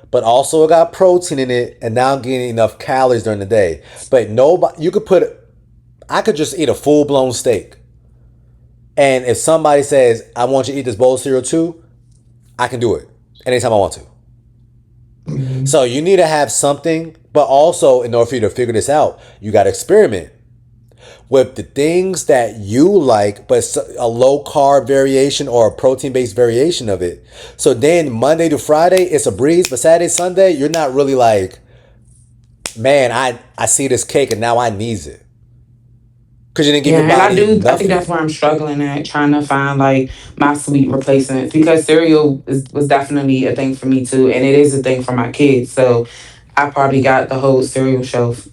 but also it got protein in it, and now I'm getting enough calories during the day. But nobody, I could just eat a full blown steak. And if somebody says, I want you to eat this bowl of cereal too, I can do it anytime I want to. Mm-hmm. So you need to have something, but also in order for you to figure this out, you got to experiment with the things that you like, but a low carb variation or a protein based variation of it. So then Monday to Friday, it's a breeze, but Saturday, Sunday, you're not really like, man, I see this cake and now I need it. Because you didn't give Yeah, your and body I think nothing. that's where I'm struggling at, trying to find like my sweet replacements because cereal was definitely a thing for me too, and it is a thing for my kids. So I probably got the whole cereal shelf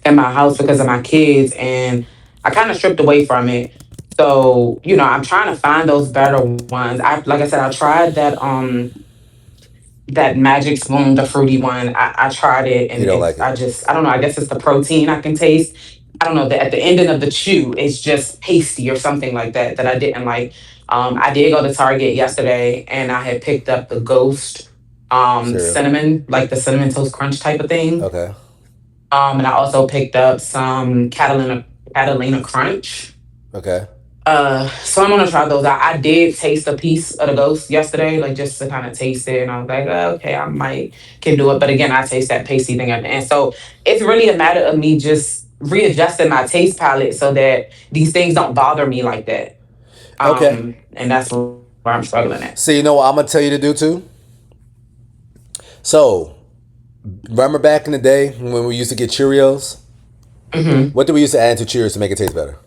in my house because of my kids, and I kind of stripped away from it. So I'm trying to find those better ones. Like I said, I tried that magic spoon, the fruity one. I tried it, You and don't like it. I don't know. I guess it's the protein I can taste. I don't know that at the ending of the chew, it's just pasty or something like that that I didn't like. I did go to Target yesterday, and I had picked up the Ghost Cereal. cinnamon, like the cinnamon toast crunch type of thing. Okay. And I also picked up some Catalina Crunch. Okay. So I'm gonna try those out. I did taste a piece of the ghost yesterday, like just to kind of taste it, and I was like, oh, okay, I might can do it. But again, I taste that pasty thing at the end. So it's really a matter of me just readjusting my taste palette so that these things don't bother me like that. Okay. And that's where I'm struggling at. So you know what I'm going to tell you to do too? So, remember back in the day when we used to get Cheerios? Mm-hmm. What did we used to add to Cheerios to make it taste better?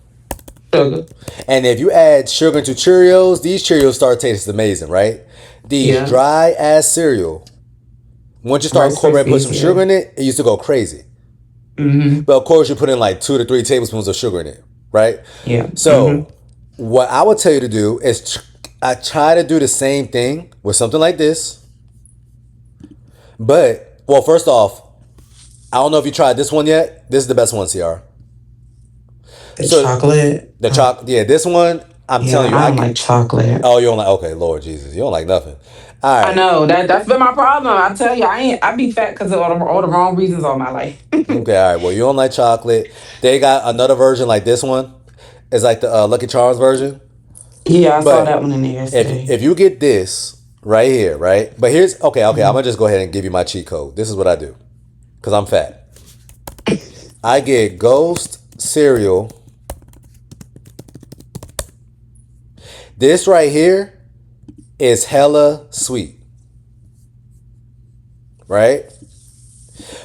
Sugar. And if you add sugar to Cheerios, these Cheerios start tasting amazing, right? These Yeah. dry ass cereal, once you start Rice incorporating, put some Krispies, sugar yeah. in it, it used to go crazy. Mm-hmm. But of course, you put in like 2 to 3 tablespoons of sugar in it, right? Yeah. So, what I would tell you to do is I try to do the same thing with something like this. But, well, first off, I don't know if you tried this one yet. This is the best one, CR. The So, chocolate. the yeah, this one, I'm Yeah, telling you, I don't like chocolate. oh, you don't like, okay, Lord Jesus, you don't like nothing. All I right. know that's been my problem. I tell you, I be fat because of all the wrong reasons all my life. Okay, all right. Well, you don't like chocolate. They got another version like this one. It's like the Lucky Charms version. Yeah, I saw that But one in there yesterday. if you get this right here, right? But here's, okay, I'm going to just go ahead and give you my cheat code. This is what I do because I'm fat. I get Ghost cereal. This right here is hella sweet, right?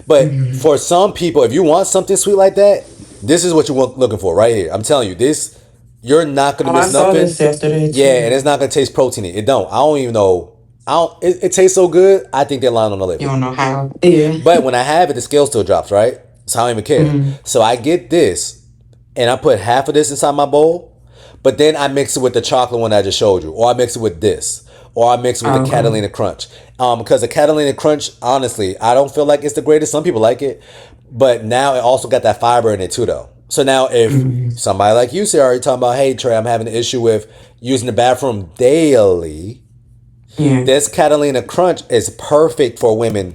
But for some people, if you want something sweet like that, this is what you're looking for right here. I'm telling you, this, you're not gonna Oh, I miss saw nothing. this yesterday Yeah, and too. it's not gonna taste proteiny. It don't. I don't even know. I don't. It tastes so good. I think they're lying on the You label. don't know how. Yeah. But when I have it, the scale still drops, right? So I don't even care. So I get this, and I put half of this inside my bowl, but then I mix it with the chocolate one I just showed you, or I mix it with this, or I mix it with the Okay. Catalina Crunch. Because the Catalina Crunch, honestly, I don't feel like it's the greatest. Some people like it, but now it also got that fiber in it too, though. So now if somebody like you, Sarah, you're talking about, hey Trey, I'm having an issue with using the bathroom daily. Yeah. This Catalina Crunch is perfect for women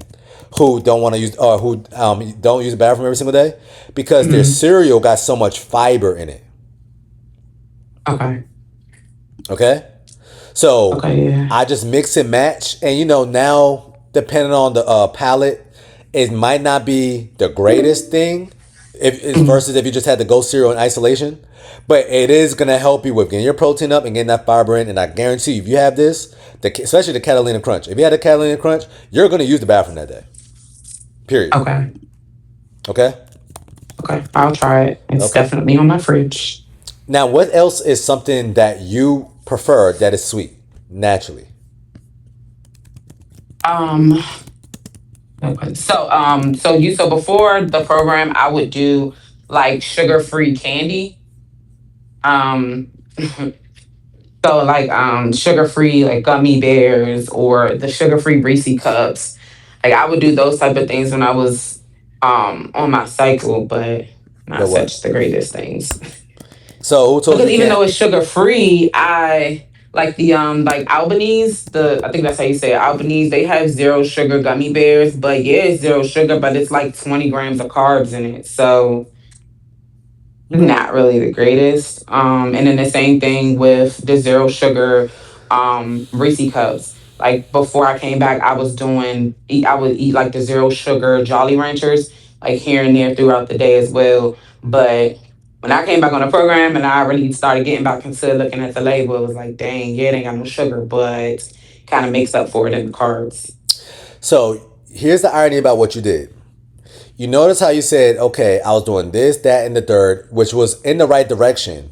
who don't want to use or who don't use the bathroom every single day because their cereal got so much fiber in it. Okay. Okay, so Okay. Yeah. I just mix and match, and now depending on the palate, it might not be the greatest thing if Mhm. versus if you just had the Ghost cereal in isolation. But it is gonna help you with getting your protein up and getting that fiber in. And I guarantee you, if you have this, especially the Catalina Crunch, if you had a Catalina Crunch, you're gonna use the bathroom that day. Period. Okay. Okay. Okay. I'll try it. It's Okay. definitely on my fridge. Now, what else is something that you prefer that is sweet naturally? Um, okay. So before the program, I would do like sugar-free candy. Um, so like sugar-free like gummy bears or the sugar-free Reese cups. Like I would do those type of things when I was on my cycle, but not But such what? the greatest things. So who told you Because you even can't? though it's sugar-free, I like the like Albanese, I think that's how you say it, Albanese, they have zero sugar gummy bears, but yeah, it's zero sugar, but it's like 20 grams of carbs in it. So Okay. not really the greatest. And then the same thing with the zero sugar Reese cups. Like before I came back, I would eat like the zero sugar Jolly Ranchers, like here and there throughout the day as well. But when I came back on the program and I really started getting back into looking at the label, it was like, dang, yeah, it ain't got no sugar, but kind of makes up for it in the carbs. So here's the irony about what you did. You notice how you said, okay, I was doing this, that, and the third, which was in the right direction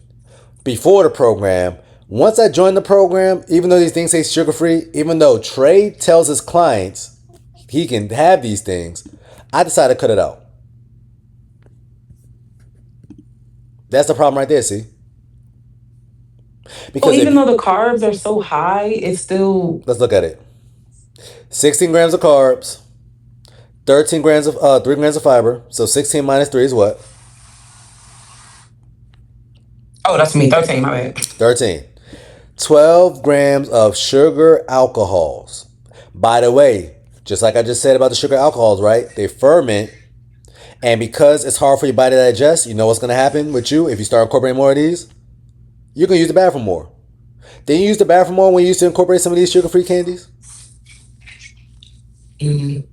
before the program. Once I joined the program, even though these things say sugar free, even though Trey tells his clients he can have these things, I decided to cut it out. That's the problem right there, see? So Because if even you, though the carbs are so high, it's still. let's look at it. 16 grams of carbs, 13 grams of 3 grams of fiber. So 16 minus 3 is what? Oh, that's me, 13, my bad. 13. 12 grams of sugar alcohols. By the way, just like I just said about the sugar alcohols, right? They ferment. And because it's hard for your body to digest, you know what's going to happen with you if you start incorporating more of these? You're going to use the bathroom more. Then you use the bathroom more when you used to incorporate some of these sugar-free candies? Mm.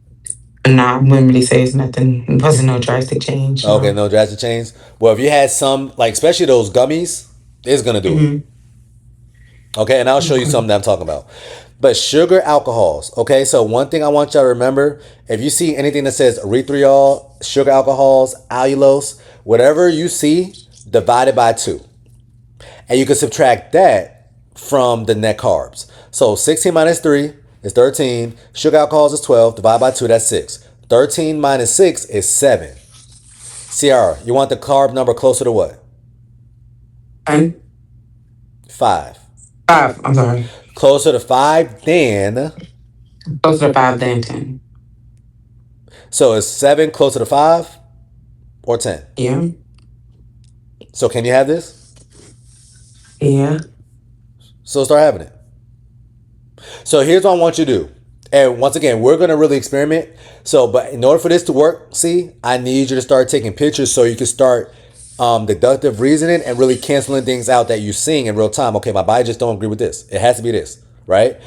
Nah, I wouldn't really say it's nothing. It wasn't no drastic change, Okay, no. no drastic change. Well, if you had some, like especially those gummies, it's going to do it. Hmm. Okay, and I'll show you Okay. something that I'm talking about. But sugar alcohols. Okay, so one thing I want y'all to remember: if you see anything that says erythritol, sugar alcohols, allulose, whatever you see, divide it by 2, and you can subtract that from the net carbs. So 16 minus 3 is 13. Sugar alcohols is 12. Divide by 2, that's 6. 13 minus 6 is 7. CR, you want the carb number closer to what? And 5. five, I'm sorry. Closer to 5 than. Closer to five than 10. So is 7 closer to 5 or 10? Yeah. So can you have this? Yeah. So start having it. So here's what I want you to do. And once again, we're going to really experiment. So, but in order for this to work, see, I need you to start taking pictures so you can start deductive reasoning and really canceling things out that you're seeing in real time. Okay, my body just don't agree with this. It has to be this, right?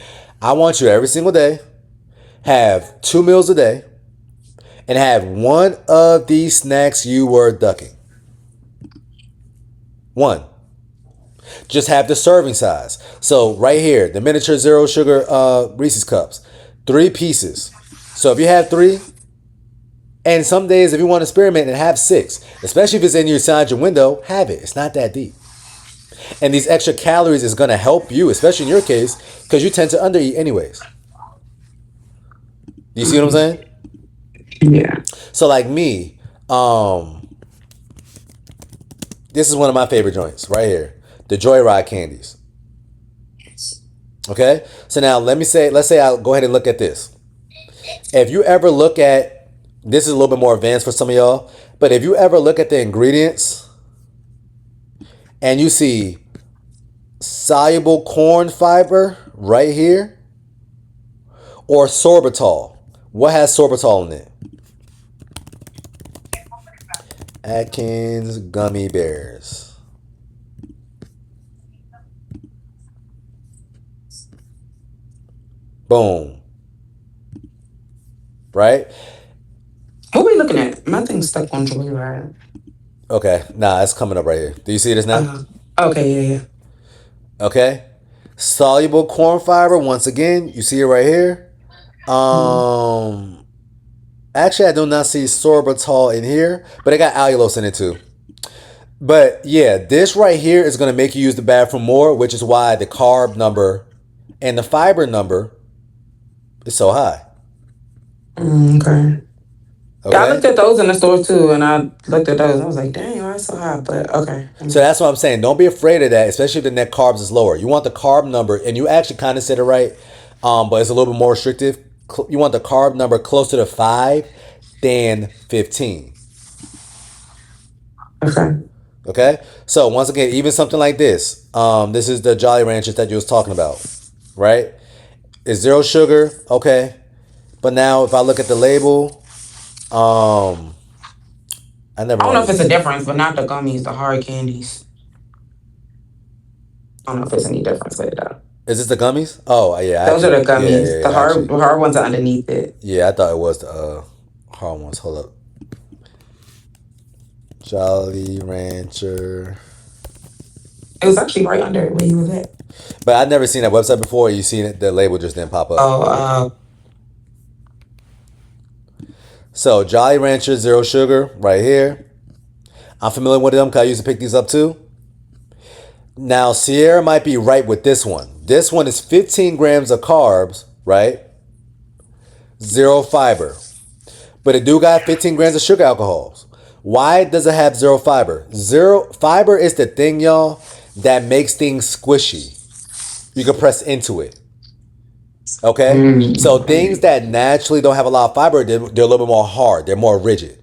I want you every single day, have 2 meals a day, and have one of these snacks you were ducking. One. Just have the serving size. So right here, the miniature zero sugar Reese's cups, 3 pieces. So if you have 3, and some days if you want to experiment and have 6, especially if it's in your inside your window, have it. It's not that deep. And these extra calories is gonna help you, especially in your case, because you tend to undereat anyways. Do you see what I'm saying? Yeah. So like me, this is one of my favorite joints right here, the Joyride candies. Okay, so now let's say I'll go ahead and look at this. If you ever look at, this is a little bit more advanced for some of y'all, but if you ever look at the ingredients and you see soluble corn fiber right here or sorbitol, what has sorbitol in it? Atkins gummy bears. Boom. Right? looking at? My thing's stuck on Joyride. Okay, nah, it's coming up right here. Do you see this now? Okay, yeah. Okay. Soluble corn fiber, once again, you see it right here. Actually, I do not see sorbitol in here, but it got allulose in it too. But yeah, this right here is going to make you use the bathroom more, which is why the carb number and the fiber number is so high. Okay. Okay. Yeah, I looked at those in the store too, and I looked at those. I was like, dang, why it's so high? But okay. So that's what I'm saying. Don't be afraid of that, especially if the net carbs is lower. You want the carb number, and you actually kind of said it right, but it's a little bit more restrictive. You want the carb number closer to 5 than 15. Okay. Okay? So once again, even something like this. This is the Jolly Ranchers that you was talking about, right? It's 0 sugar, okay. But now if I look at the label, I don't know if it's a difference, but not the gummies, the hard candies. I don't know if it's any difference with it though. Is this the gummies? Oh yeah, those are the gummies. The hard ones are underneath it. Yeah, I thought it was the hard ones. Hold up. Jolly Rancher. It was actually right under where you was at. But I'd never seen that website before. You seen it? The label just didn't pop up. So Jolly Rancher 0 sugar right here. I'm familiar with them because I used to pick these up too. Now Sierra might be right with this one. This one is 15 grams of carbs, right? 0 fiber. But it do got 15 grams of sugar alcohols. Why does it have 0 fiber? 0 fiber is the thing, y'all, that makes things squishy. You can press into it. Okay? So things that naturally don't have a lot of fiber, they're a little bit more hard. They're more rigid.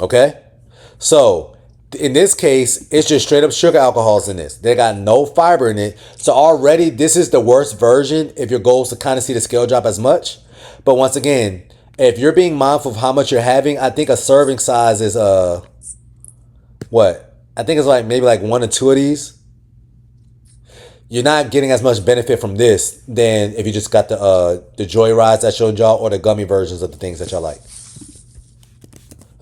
Okay? So in this case, it's just straight up sugar alcohols in this. They got no fiber in it. So already this is the worst version if your goal is to kind of see the scale drop as much. But once again, if you're being mindful of how much you're having, I think a serving size is what? I think it's like maybe like 1 or 2 of these. You're not getting as much benefit from this than if you just got the Joy Rides I showed y'all or the gummy versions of the things that y'all like.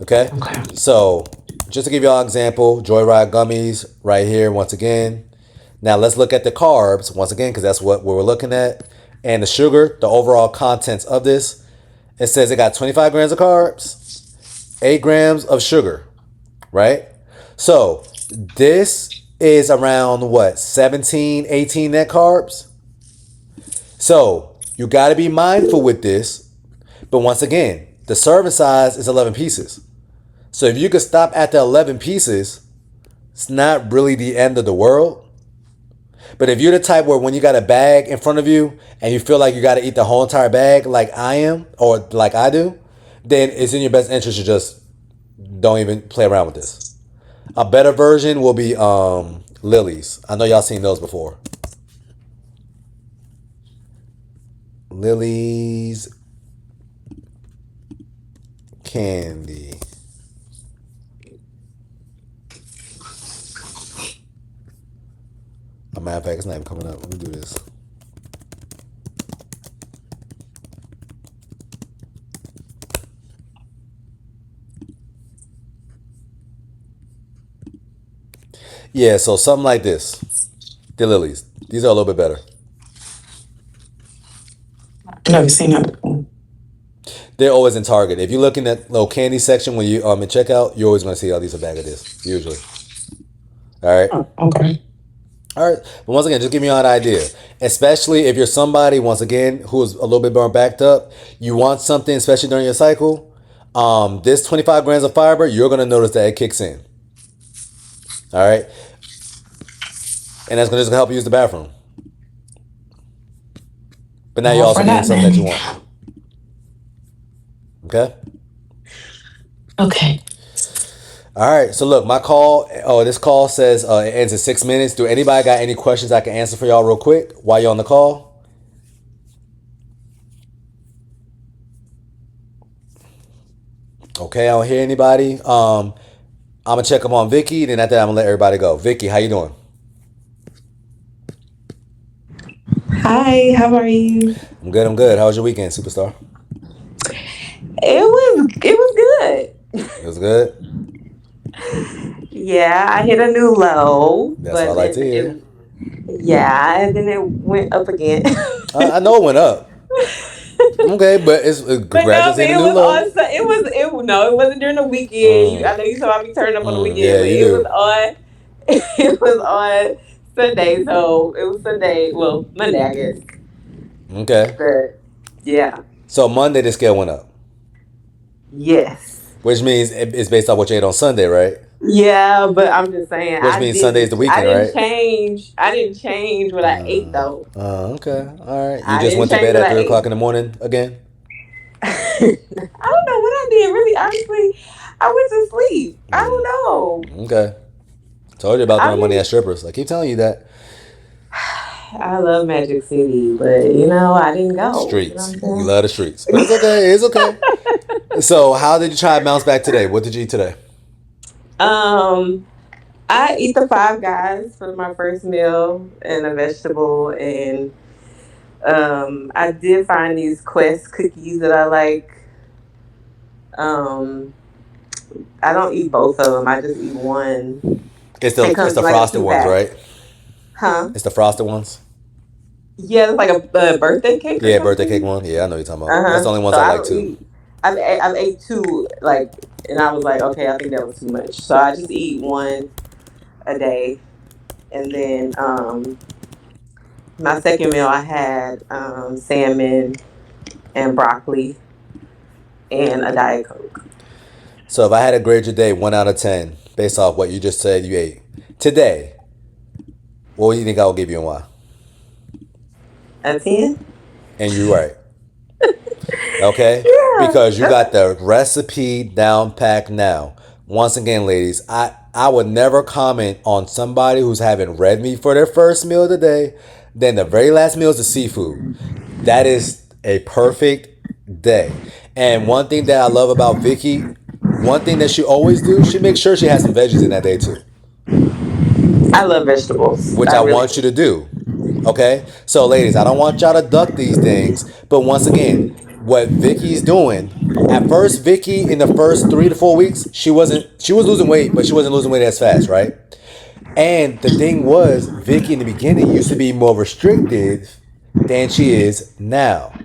Okay? So just to give y'all an example, Joyride gummies right here once again. Now let's look at the carbs once again because that's what we're looking at. And the sugar, the overall contents of this. It says it got 25 grams of carbs, 8 grams of sugar, right? So this is around what, 17, 18 net carbs? So you got to be mindful with this. But once again, the serving size is 11 pieces. So if you could stop at the 11 pieces, it's not really the end of the world. But if you're the type where when you got a bag in front of you and you feel like you got to eat the whole entire bag like I am or like I do, then it's in your best interest to just don't even play around with this. A better version will be Lily's. I know y'all seen those before. Lily's candy. A matter of fact, it's not even coming up. Let me do this. Yeah, so something like this. The Lily's. These are a little bit better. I've never seen that before. They're always in Target. If you look in that little candy section when you in checkout, you're always going to see all these a bag of this, usually. All right? Oh, okay. All right. But once again, just give me an idea. Especially if you're somebody, once again, who's a little bit more backed up, you want something, especially during your cycle, this 25 grams of fiber, you're going to notice that it kicks in. All right? And that's going to just help you use the bathroom. But now you're also getting something that you want. Okay? Okay. All right. So look, this call says it ends in 6 minutes. Do anybody got any questions I can answer for y'all real quick while you're on the call? Okay, I don't hear anybody. I'm going to check up on Vicky. Then after that, I'm going to let everybody go. Vicky, how you doing? Hi, how are you? I'm good. How was your weekend, superstar? It was It was good. good. Yeah, I hit a new low, That's what I but like to hear. yeah, and then it went up again. I know it went up. Okay, but it's But no, congratulations but hitting a it new was low. on. No, it wasn't during the weekend. I know you saw me turn up on the weekend, Yeah, but you it was do. on. It was on Sunday, so it was Sunday. Well, Monday, I guess. Okay. But yeah, So Monday the scale went up, yes, which means it's based off what you ate on Sunday, right? yeah. But I'm just saying, Which means Sunday's the I weekend, didn't right? change. I didn't change what I ate though. Okay. All right. You I just didn't went to change bed what at I 3 o'clock ate. in the morning again. I don't know what I did. Really, honestly, I went to sleep. I don't know. Okay. Told you about I throwing money mean, at strippers. I keep telling you that. I love Magic City, but I didn't go. You know Streets. what You I'm love the streets. But it's okay. It's okay. So how did you try to bounce back today? What did you eat today? saying? I eat the Five Guys for my first meal and a vegetable, and I did find these Quest cookies that I like. Um, I don't eat both of them. I just eat one. It It's comes the in like a frosted two ones, pack. right? Huh? It's the frosted ones. Yeah, it's like a birthday cake or Yeah, birthday cake something. one. Yeah, I know what you're talking Uh about. That's huh. the only ones So I I like don't too. eat. I've ate two and I was like, okay, I think that was too much. So I just eat one a day, and then my second meal I had salmon and broccoli and a diet coke. So if I had to grade your day 1 out of 10 based off what you just said you ate today, what do you think I will give you and why? A 10. And you're right. Okay? Yeah. Because you got the recipe down packed now. Once again, ladies, I would never comment on somebody who's having red meat for their first meal of the day. Then the very last meal is the seafood. That is a perfect day. And one thing that I love about Vicky, one thing that she always do, she makes sure she has some veggies in that day too, I love vegetables. which I I really want you to do. Okay? So ladies, I don't want y'all to duck these things, but once again, what Vicky's doing, at first Vicky in the first 3 to 4 weeks, she was losing weight, but she wasn't losing weight as fast, right? And the thing was, Vicky in the beginning used to be more restrictive than she is now.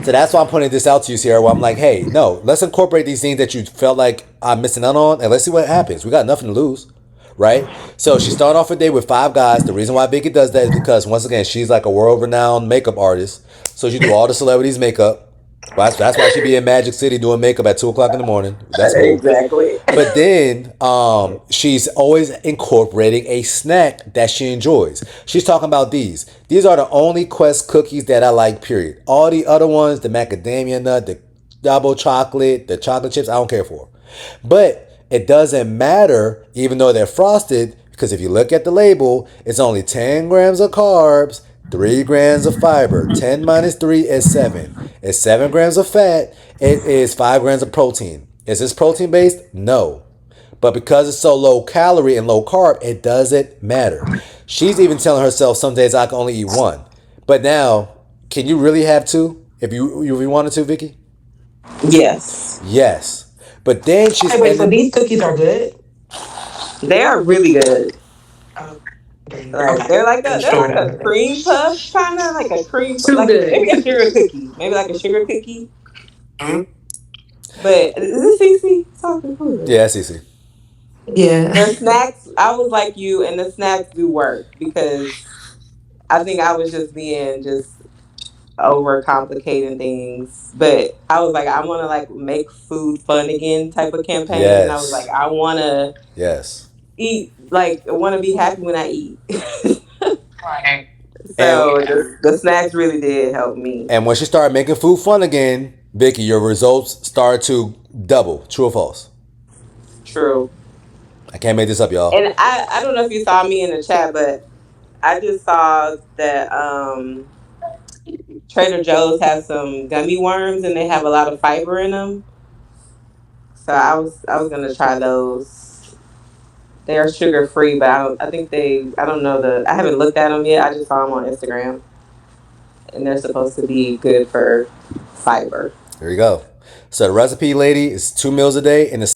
So that's why I'm putting this out to you, Sierra. Where I'm like, hey, no, let's incorporate these things that you felt like I'm missing out on, and let's see what happens. We got nothing to lose, right? So she started off her day with Five Guys. The reason why Vicky does that is because once again, she's like a world-renowned makeup artist. So she do all the celebrities' makeup. That's why she be in Magic City doing makeup at 2 o'clock in the morning. That's cool. exactly. But then she's always incorporating a snack that she enjoys. She's talking about these. These are the only Quest cookies that I like, period. All the other ones, the macadamia nut, the double chocolate, the chocolate chips, I don't care for. But it doesn't matter, even though they're frosted, because if you look at the label, it's only 10 grams of carbs, 3 grams of fiber. 10 minus 3 is 7. It's 7 grams of fat. It is 5 grams of protein. Is this protein based? No. But because it's so low calorie and low carb, it doesn't matter. She's even telling herself some days I can only eat one. But now, can you really have two if you wanted to, Vicky? Yes. Yes. But then she's Hey, wait, so these cookies are good? They are really good. Oh, Like okay. I'm they're sure like a that. cream puff, kind of like a cream, Too like maybe good. a sugar cookie, maybe like a sugar cookie. Mhm. But is this Cece talking? Who is it? yeah, Cece. Yeah. The snacks, I was like you, and the snacks do work because I think I was just being just over complicating things. But I was like, I want to like make food fun again type of campaign, and I was like, Yes. I want to Yes. eat, like, I want to be happy when I eat. Right. And So the snacks really did help me. and when she started making food fun again, Vicky, your results started to double. True or false? True. I can't make this up, y'all. And I don't know if you saw me in the chat, but I just saw that Trader Joe's has some gummy worms and they have a lot of fiber in them. So I was gonna try those. They are sugar free, but I think I don't know I haven't looked at them yet. I just saw them on Instagram, and they're supposed to be good for fiber. Here you go. So the recipe, lady, is 2 meals a day, and it's